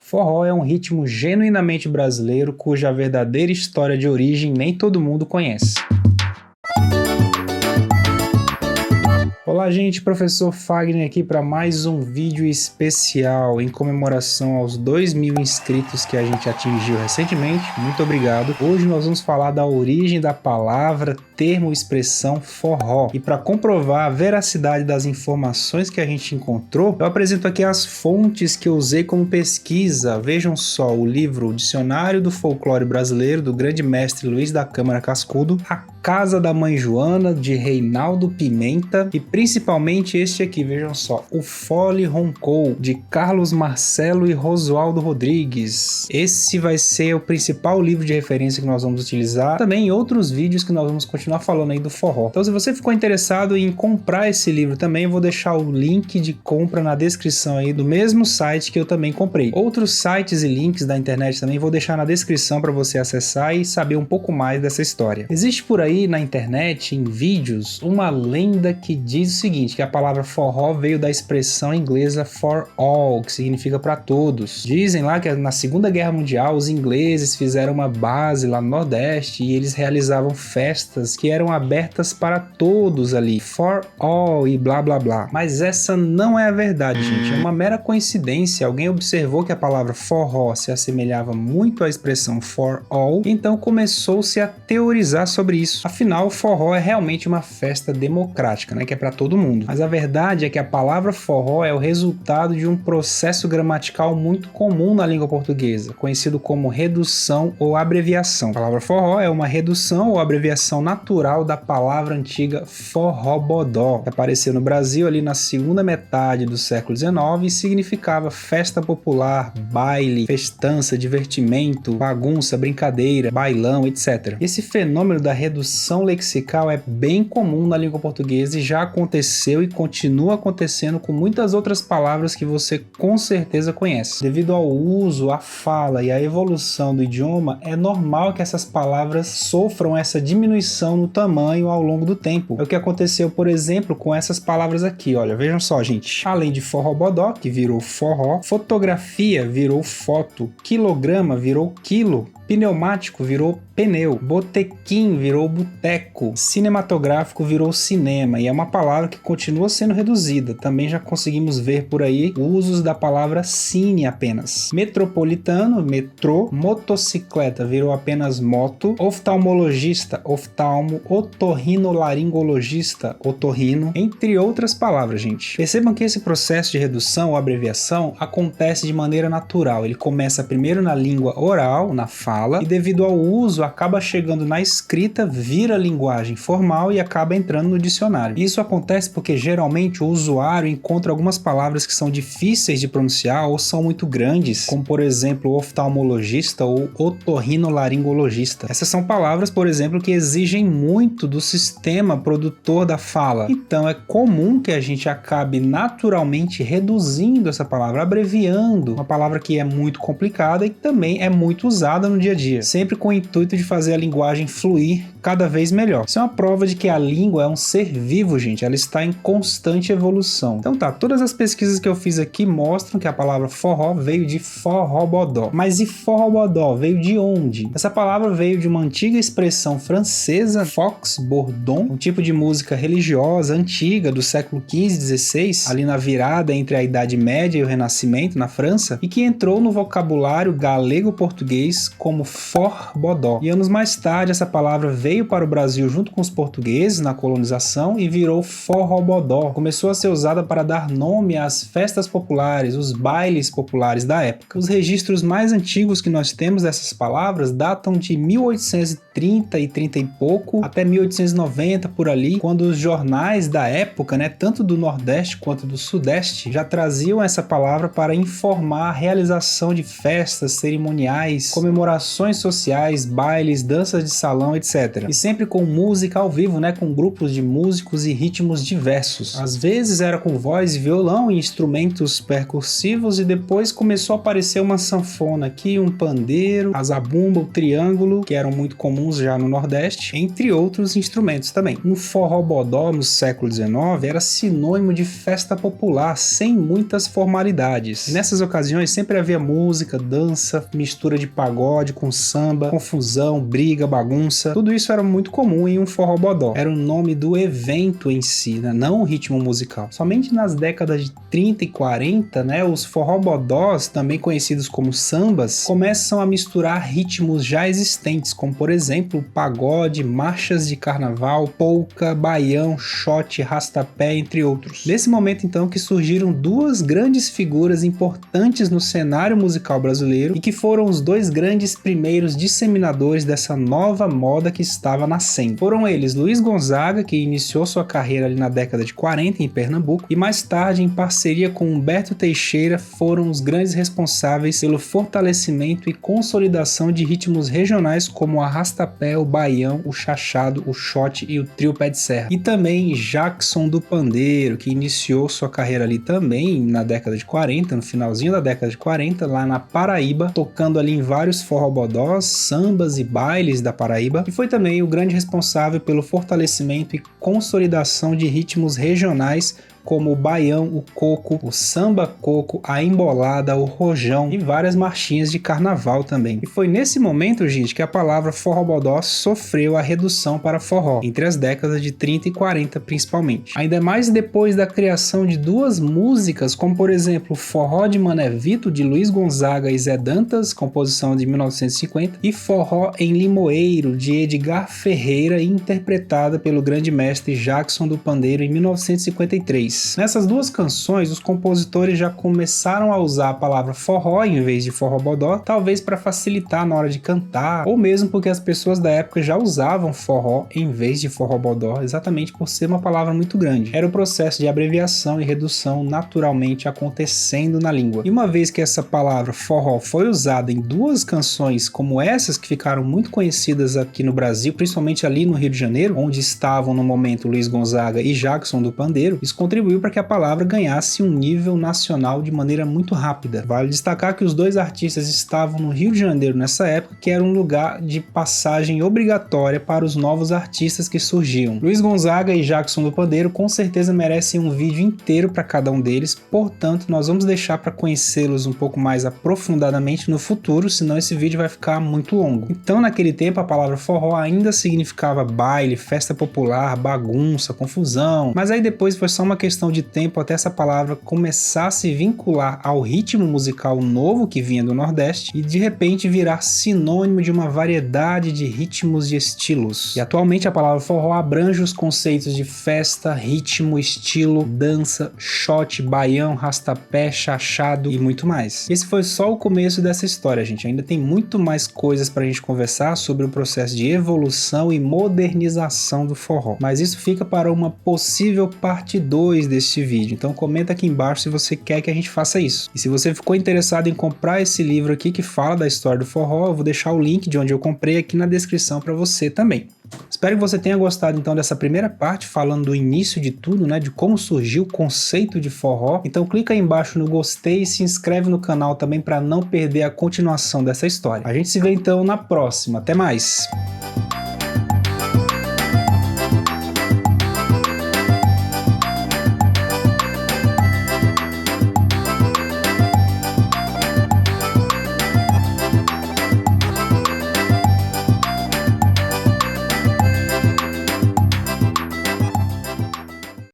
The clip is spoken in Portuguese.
Forró é um ritmo genuinamente brasileiro cuja verdadeira história de origem nem todo mundo conhece. Olá gente, professor Fagner aqui para mais um vídeo especial em comemoração aos 2.000 inscritos que a gente atingiu recentemente, muito obrigado. Hoje nós vamos falar da origem da palavra, termo, expressão forró. E para comprovar a veracidade das informações que a gente encontrou, eu apresento aqui as fontes que eu usei como pesquisa. Vejam só, o livro Dicionário do Folclore Brasileiro, do grande mestre Luiz da Câmara Cascudo, A Casa da Mãe Joana, de Reinaldo Pimenta, e principalmente este aqui, vejam só, O Fole Roncou, de Carlos Marcelo e Rosualdo Rodrigues. Esse vai ser o principal livro de referência que nós vamos utilizar, também em outros vídeos que nós vamos continuar falando aí do forró. Então se você ficou interessado em comprar esse livro também, eu vou deixar o link de compra na descrição aí do mesmo site que eu também comprei. Outros sites e links da internet também vou deixar na descrição para você acessar e saber um pouco mais dessa história. Existe por aí na internet, em vídeos, uma lenda que diz o seguinte, que a palavra forró veio da expressão inglesa for all, que significa para todos. Dizem lá que na Segunda Guerra Mundial os ingleses fizeram uma base lá no Nordeste e eles realizavam festas que eram abertas para todos ali, for all e blá blá blá. Mas essa não é a verdade, gente, é uma mera coincidência. Alguém observou que a palavra forró se assemelhava muito à expressão for all, então começou-se a teorizar sobre isso. Afinal, o forró é realmente uma festa democrática, né, que é para todo mundo. Mas a verdade é que a palavra forró é o resultado de um processo gramatical muito comum na língua portuguesa, conhecido como redução ou abreviação. A palavra forró é uma redução ou abreviação natural da palavra antiga forró-bodó, que apareceu no Brasil ali na segunda metade do século XIX e significava festa popular, baile, festança, divertimento, bagunça, brincadeira, bailão, etc. Esse fenômeno da redução lexical é bem comum na língua portuguesa e já aconteceu e continua acontecendo com muitas outras palavras que você com certeza conhece. Devido ao uso, à fala e à evolução do idioma, é normal que essas palavras sofram essa diminuição no tamanho ao longo do tempo. É o que aconteceu, por exemplo, com essas palavras aqui, olha, vejam só, gente. Além de forró-bodó, que virou forró, fotografia virou foto, quilograma virou quilo, pneumático virou pneu, botequim virou boteco, cinematográfico virou cinema, e é uma palavra que continua sendo reduzida. Também já conseguimos ver por aí usos da palavra cine apenas. Metropolitano, metrô, motocicleta virou apenas moto, oftalmologista, oftalmo, otorrinolaringologista, otorrino, entre outras palavras, gente. Percebam que esse processo de redução ou abreviação acontece de maneira natural. Ele começa primeiro na língua oral, na fala, e devido ao uso acaba chegando na escrita, vira linguagem formal e acaba entrando no dicionário. Isso acontece porque geralmente o usuário encontra algumas palavras que são difíceis de pronunciar ou são muito grandes, como por exemplo oftalmologista ou otorrinolaringologista. Essas são palavras, por exemplo, que exigem muito do sistema produtor da fala. Então é comum que a gente acabe naturalmente reduzindo essa palavra, abreviando uma palavra que é muito complicada e que também é muito usada no dia a dia, sempre com o intuito de fazer a linguagem fluir cada vez melhor. Isso é uma prova de que a língua é um ser vivo, gente, ela está em constante evolução. Então tá, todas as pesquisas que eu fiz aqui mostram que a palavra forró veio de forró-bodó. Mas e forró-bodó veio de onde? Essa palavra veio de uma antiga expressão francesa, fox bourdon, um tipo de música religiosa antiga do século XV e XVI, ali na virada entre a Idade Média e o Renascimento na França, e que entrou no vocabulário galego-português como for-bodó. E anos mais tarde essa palavra veio para o Brasil junto com os portugueses na colonização e virou forró-bodó. Começou a ser usada para dar nome às festas populares, os bailes populares da época. Os registros mais antigos que nós temos dessas palavras datam de 1830 e 30 e pouco até 1890 por ali, quando os jornais da época, né, tanto do Nordeste quanto do Sudeste, já traziam essa palavra para informar a realização de festas cerimoniais, comemorações ações sociais, bailes, danças de salão, etc. E sempre com música ao vivo, né, com grupos de músicos e ritmos diversos. Às vezes era com voz e violão e instrumentos percussivos, e depois começou a aparecer uma sanfona aqui, um pandeiro, a zabumba, o triângulo, que eram muito comuns já no Nordeste, entre outros instrumentos também. Um forró-bodó no século XIX era sinônimo de festa popular, sem muitas formalidades. E nessas ocasiões sempre havia música, dança, mistura de pagode com samba, confusão, briga, bagunça. Tudo isso era muito comum em um forró-bodó. Era o nome do evento em si, né? Não o ritmo musical. Somente nas décadas de 30 e 40, né, os forró-bodós, também conhecidos como sambas, começam a misturar ritmos já existentes, como por exemplo pagode, marchas de carnaval, polca, baião, shot, rastapé, entre outros. Nesse momento então que surgiram duas grandes figuras importantes no cenário musical brasileiro e que foram os dois grandes primeiros disseminadores dessa nova moda que estava nascendo. Foram eles Luiz Gonzaga, que iniciou sua carreira ali na década de 40 em Pernambuco, e mais tarde, em parceria com Humberto Teixeira, foram os grandes responsáveis pelo fortalecimento e consolidação de ritmos regionais como o arrastapé, o baião, o chachado, o shot e o trio pé de serra. E também Jackson do Pandeiro, que iniciou sua carreira ali também na década de 40, no finalzinho da década de 40, lá na Paraíba, tocando ali em vários forró-bodós, sambas e bailes da Paraíba, e foi também o grande responsável pelo fortalecimento e consolidação de ritmos regionais como o baião, o coco, o samba-coco, a embolada, o rojão e várias marchinhas de carnaval também. E foi nesse momento, gente, que a palavra forró-bodó sofreu a redução para forró, entre as décadas de 30 e 40 principalmente. Ainda mais depois da criação de duas músicas, como por exemplo Forró de Mané Vito, de Luiz Gonzaga e Zé Dantas, composição de 1950, e Forró em Limoeiro, de Edgar Ferreira, interpretada pelo grande mestre Jackson do Pandeiro em 1953. Nessas duas canções, os compositores já começaram a usar a palavra forró em vez de forró-bodó, talvez para facilitar na hora de cantar, ou mesmo porque as pessoas da época já usavam forró em vez de forró-bodó, exatamente por ser uma palavra muito grande. Era o processo de abreviação e redução naturalmente acontecendo na língua. E uma vez que essa palavra forró foi usada em duas canções como essas que ficaram muito conhecidas aqui no Brasil, principalmente ali no Rio de Janeiro, onde estavam no momento Luiz Gonzaga e Jackson do Pandeiro, isso contribuiu para que a palavra ganhasse um nível nacional de maneira muito rápida. Vale destacar que os dois artistas estavam no Rio de Janeiro nessa época, que era um lugar de passagem obrigatória para os novos artistas que surgiam. Luiz Gonzaga e Jackson do Pandeiro com certeza merecem um vídeo inteiro para cada um deles, portanto nós vamos deixar para conhecê-los um pouco mais aprofundadamente no futuro, senão esse vídeo vai ficar muito longo. Então naquele tempo a palavra forró ainda significava baile, festa popular, bagunça, confusão, mas aí depois foi só uma questão de tempo até essa palavra começar a se vincular ao ritmo musical novo que vinha do Nordeste e de repente virar sinônimo de uma variedade de ritmos e estilos. E atualmente a palavra forró abrange os conceitos de festa, ritmo, estilo, dança, shot, baião, rastapé, chachado e muito mais. Esse foi só o começo dessa história, gente. Ainda tem muito mais coisas pra gente conversar sobre o processo de evolução e modernização do forró. Mas isso fica para uma possível parte 2 deste vídeo, então comenta aqui embaixo se você quer que a gente faça isso. E se você ficou interessado em comprar esse livro aqui que fala da história do forró, eu vou deixar o link de onde eu comprei aqui na descrição para você também. Espero que você tenha gostado então dessa primeira parte, falando do início de tudo, né, de como surgiu o conceito de forró. Então clica aí embaixo no gostei e se inscreve no canal também para não perder a continuação dessa história. A gente se vê então na próxima, até mais!